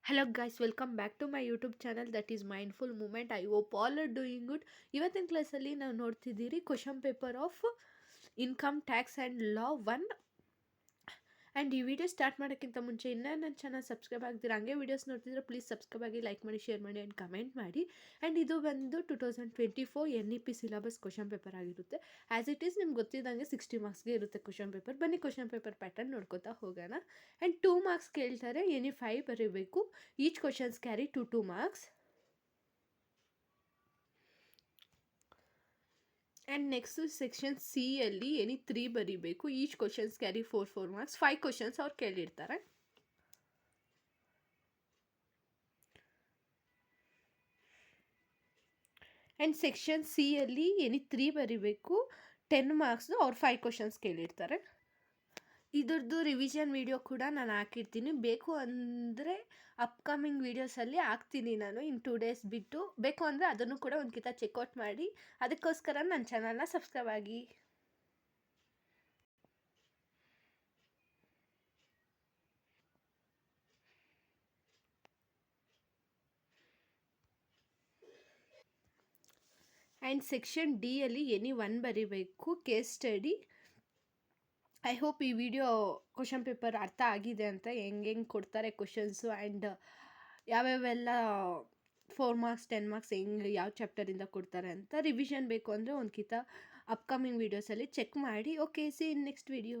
Hello guys, welcome back to my YouTube channel that is Mindful Movement. I hope all are doing good. ಇವತ್ತಿನ ಕ್ಲಾಸಲ್ಲಿ ನಾವು ನೋಡ್ತಿದ್ದೀರಿ question paper of income tax and law one. And ಈ video start ಮಾಡೋಕ್ಕಿಂತ ಮುಂಚೆ ಇನ್ನೂ ನನ್ನ channel subscribe ಆಗ್ತೀರ ಹಂಗೆ ವೀಡಿಯೋಸ್ ನೋಡ್ತಿದ್ರೆ ಪ್ಲೀಸ್ ಸಬ್ಸ್ಕ್ರೈಬ್ ಆಗಿ ಲೈಕ್ ಮಾಡಿ ಶೇರ್ ಮಾಡಿ ಆ್ಯಂಡ್ ಕಮೆಂಟ್ ಮಾಡಿ. ಆ್ಯಂಡ್ ಇದು ಬಂದು 2024 NEP ಸಿಲೆಬಸ್ ಕ್ವಶನ್ ಪೇಪರ್ ಆಗಿರುತ್ತೆ. ಆ್ಯಸ್ ಇಟ್ ಈಸ್ ನಿಮ್ಗೆ ಗೊತ್ತಿದ್ದಂಗೆ 60 ಮಾರ್ಕ್ಸ್ಗೆ ಇರುತ್ತೆ ಕ್ವಶನ್ ಪೇಪರ್. ಬನ್ನಿ ಕ್ವಶನ್ ಪೇಪರ್ ಪ್ಯಾಟರ್ನ್ ನೋಡ್ಕೋತಾ ಹೋಗೋಣ. ಆ್ಯಂಡ್ 2 ಮಾರ್ಕ್ಸ್ ಕೇಳ್ತಾರೆ, ಎನಿ 5 ಬರೀಬೇಕು. Each questions carry 2 marks. And next section C ಅಲ್ಲಿ ಎನಿ 3 ಬರೀಬೇಕು. Each questions carry 4 marks. 5 questions ಅವ್ರು ಕೇಳಿರ್ತಾರೆ. ಆ್ಯಂಡ್ ಸೆಕ್ಷನ್ ಸಿ ಅಲ್ಲಿ ಎನಿ 3 ಬರೀಬೇಕು. 10 ಮಾರ್ಕ್ಸ್ ಅವ್ರು 5 ಕ್ವಶನ್ಸ್ ಕೇಳಿರ್ತಾರೆ. ಇದ್ರದ್ದು ರಿವಿಷನ್ ವಿಡಿಯೋ ಕೂಡ ನಾನು ಹಾಕಿರ್ತೀನಿ. ಬೇಕು ಅಂದರೆ ಅಪ್ಕಮಿಂಗ್ ವೀಡಿಯೋಸಲ್ಲಿ ಹಾಕ್ತೀನಿ ನಾನು ಇನ್ 2 ಡೇಸ್ ಬಿಟ್ಟು. ಬೇಕು ಅಂದರೆ ಅದನ್ನು ಕೂಡ ಒಂದು ಕಿತ ಚೆಕ್ಔಟ್ ಮಾಡಿ. ಅದಕ್ಕೋಸ್ಕರ ನನ್ನ ಚಾನಲ್ನ ಸಬ್ಸ್ಕ್ರೈಬ್ ಆಗಿ. ಆ್ಯಂಡ್ ಸೆಕ್ಷನ್ ಡಿ ಅಲ್ಲಿ ಎನಿ 1 ಬರೀಬೇಕು. Case study. ಐ ಹೋಪ್ ಈ ವಿಡಿಯೋ ಕ್ವಶನ್ ಪೇಪರ್ ಅರ್ಥ ಆಗಿದೆ ಅಂತ, ಹೆಂಗೆ ಕೊಡ್ತಾರೆ ಕ್ವಶನ್ಸು ಆ್ಯಂಡ್ ಯಾವ್ಯಾವೆಲ್ಲ 4 ಮಾರ್ಕ್ಸ್ 10 ಮಾರ್ಕ್ಸ್ ಹೆಂಗೆ ಯಾವ ಚಾಪ್ಟರಿಂದ ಕೊಡ್ತಾರೆ ಅಂತ. ರಿವಿಷನ್ ಬೇಕು ಅಂದರೆ ಒಂದು ಕಿತ ಅಪ್ಕಮಿಂಗ್ ವೀಡಿಯೋಸಲ್ಲಿ ಚೆಕ್ ಮಾಡಿ. ಓಕೆ, ಸಿ ಇನ್ ನೆಕ್ಸ್ಟ್ ವಿಡಿಯೋ.